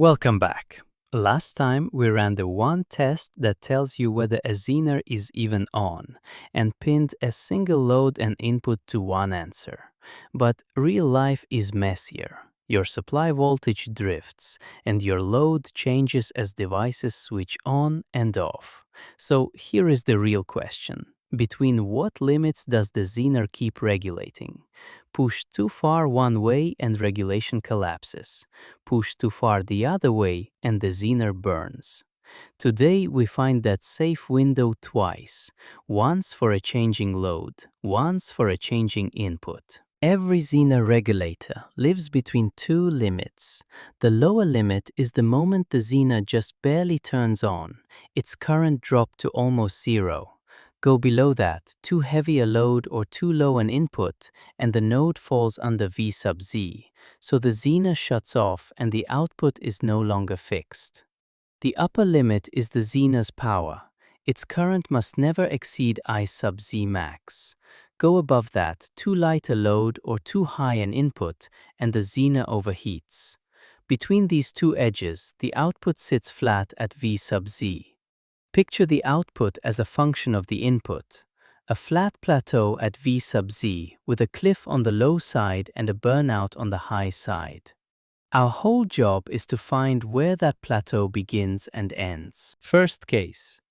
Welcome back. Last time we ran the one test that tells you whether a Zener is even on and pinned a single load and input to one answer. But real life is messier. Your supply voltage drifts and your load changes as devices switch on and off. So here is the real question. Between what limits does the Zener keep regulating? Push too far one way and regulation collapses. Push too far the other way and the Zener burns. Today we find that safe window twice, once for a changing load, once for a changing input. Every Zener regulator lives between two limits. The lower limit is the moment the Zener just barely turns on, its current drops to almost zero. Go below that, too heavy a load or too low an input, and the node falls under V sub Z, so the Zener shuts off and the output is no longer fixed. The upper limit is the Zener's power. Its current must never exceed I sub Z max. Go above that, too light a load or too high an input, and the Zener overheats. Between these two edges, the output sits flat at V sub Z. Picture the output as a function of the input, a flat plateau at V sub Z with a cliff on the low side and a burnout on the high side. Our whole job is to find where that plateau begins and ends. First case.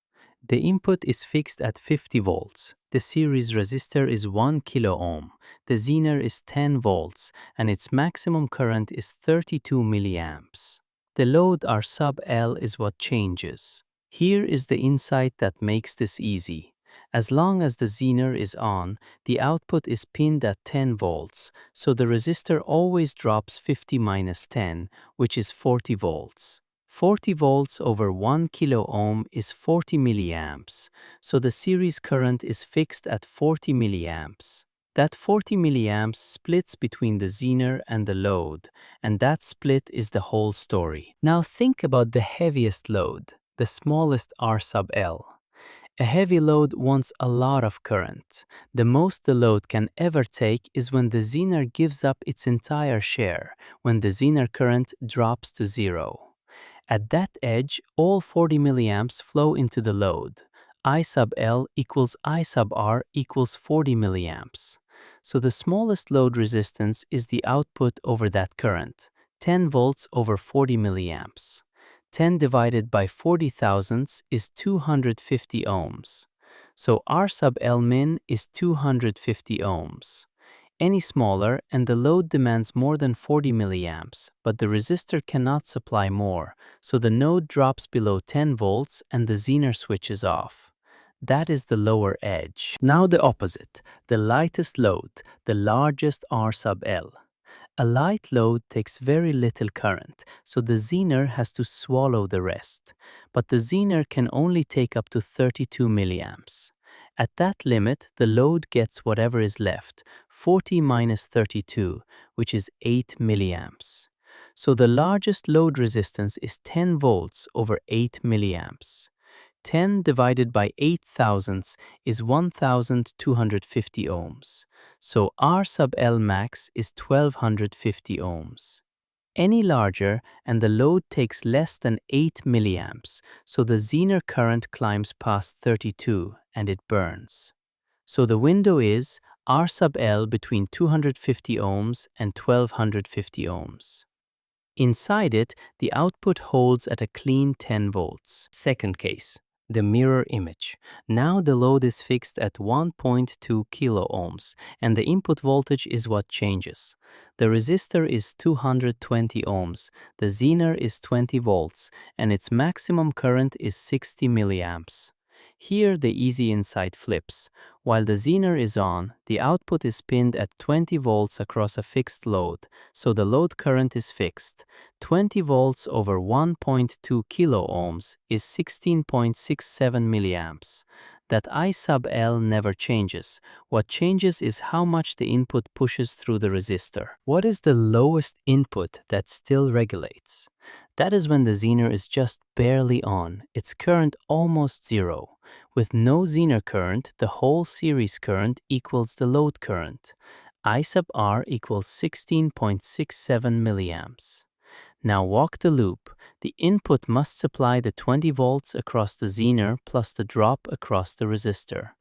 The input is fixed at 50 volts. The series resistor is 1 kilo ohm. The Zener is 10 volts and its maximum current is 32 milliamps. The load R sub L is what changes. Here is the insight that makes this easy. As long as the Zener is on, the output is pinned at 10 volts, so the resistor always drops 50 minus 10, which is 40 volts. 40 volts over 1 kilo ohm is 40 milliamps, so the series current is fixed at 40 milliamps. That 40 milliamps splits between the Zener and the load, and that split is the whole story. Now think about the heaviest load, the smallest R sub L. A heavy load wants a lot of current. The most the load can ever take is when the Zener gives up its entire share, when the Zener current drops to zero. At that edge, all 40 milliamps flow into the load. I sub L equals I sub R equals 40 milliamps. So the smallest load resistance is the output over that current, 10 volts over 40 milliamps. 10 divided by 40 thousandths is 250 ohms. So R sub L min is 250 ohms. Any smaller and the load demands more than 40 milliamps, but the resistor cannot supply more, so the node drops below 10 volts and the Zener switches off. That is the lower edge. Now the opposite, the lightest load, the largest R sub L. A light load takes very little current, so the Zener has to swallow the rest. But the Zener can only take up to 32 milliamps. At that limit, the load gets whatever is left, 40 minus 32, which is 8 milliamps. So the largest load resistance is 10 volts over 8 milliamps. 10 divided by 8 thousandths is 1,250 ohms. So R sub L max is 1,250 ohms. Any larger and the load takes less than 8 milliamps, so the Zener current climbs past 32 and it burns. So the window is R sub L between 250 ohms and 1,250 ohms. Inside it, the output holds at a clean 10 volts. Second case. The mirror image. Now the load is fixed at 1.2 kilo ohms and the input voltage is what changes. The resistor is 220 ohms, the Zener is 20 volts, and its maximum current is 60 milliamps. Here the easy insight flips. While the Zener is on, the output is pinned at 20 volts across a fixed load, so the load current is fixed. 20 volts over 1.2 kilo ohms is 16.67 milliamps. That I sub L never changes. What changes is how much the input pushes through the resistor. What is the lowest input that still regulates? That is when the Zener is just barely on, its current almost zero. With no Zener current, the whole series current equals the load current. I sub R equals 16.67 milliamps. Now walk the loop. The input must supply the 20 volts across the Zener plus the drop across the resistor.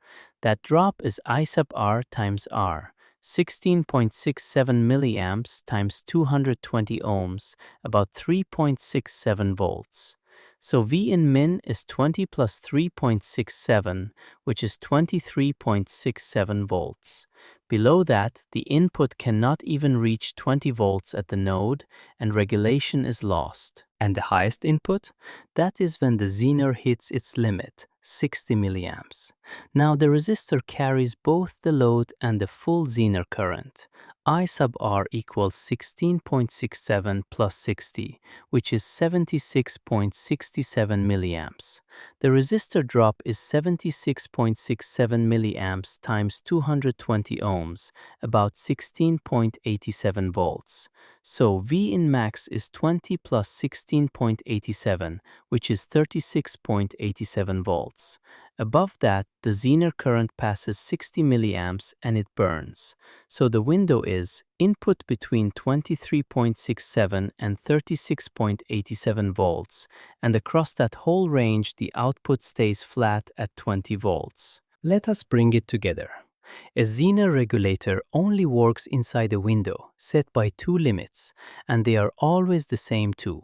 That drop is I sub R times R, 16.67 milliamps times 220 ohms, about 3.67 volts. So V in min is 20 plus 3.67, which is 23.67 volts. Below that, the input cannot even reach 20 volts at the node, and regulation is lost. And the highest input? That is when the Zener hits its limit, 60 milliamps. Now the resistor carries both the load and the full Zener current. I sub R equals 16.67 plus 60, which is 76.67 milliamps. The resistor drop is 76.67 milliamps times 220 ohms, about 16.87 volts. So V in max is 20 plus 16.87, which is 36.87 volts. Above that, the Zener current passes 60 milliamps and it burns. So the window is input between 23.67 and 36.87 volts, and across that whole range the output stays flat at 20 volts. Let us bring it together. A Zener regulator only works inside a window set by two limits, and they are always the same two.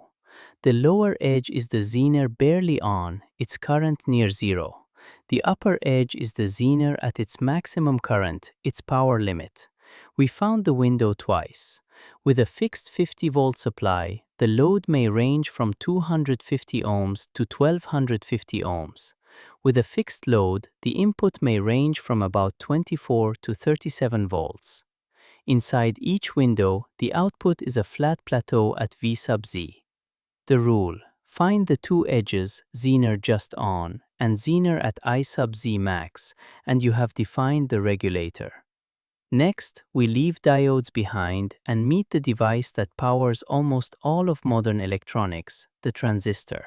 The lower edge is the Zener barely on, its current near zero. The upper edge is the Zener at its maximum current, its power limit. We found the window twice. With a fixed 50-volt supply, the load may range from 250 ohms to 1250 ohms. With a fixed load, the input may range from about 24 to 37 volts. Inside each window, the output is a flat plateau at V sub Z. The rule: find the two edges, Zener just on and Zener at I sub Z max, and you have defined the regulator. Next, we leave diodes behind and meet the device that powers almost all of modern electronics, the transistor.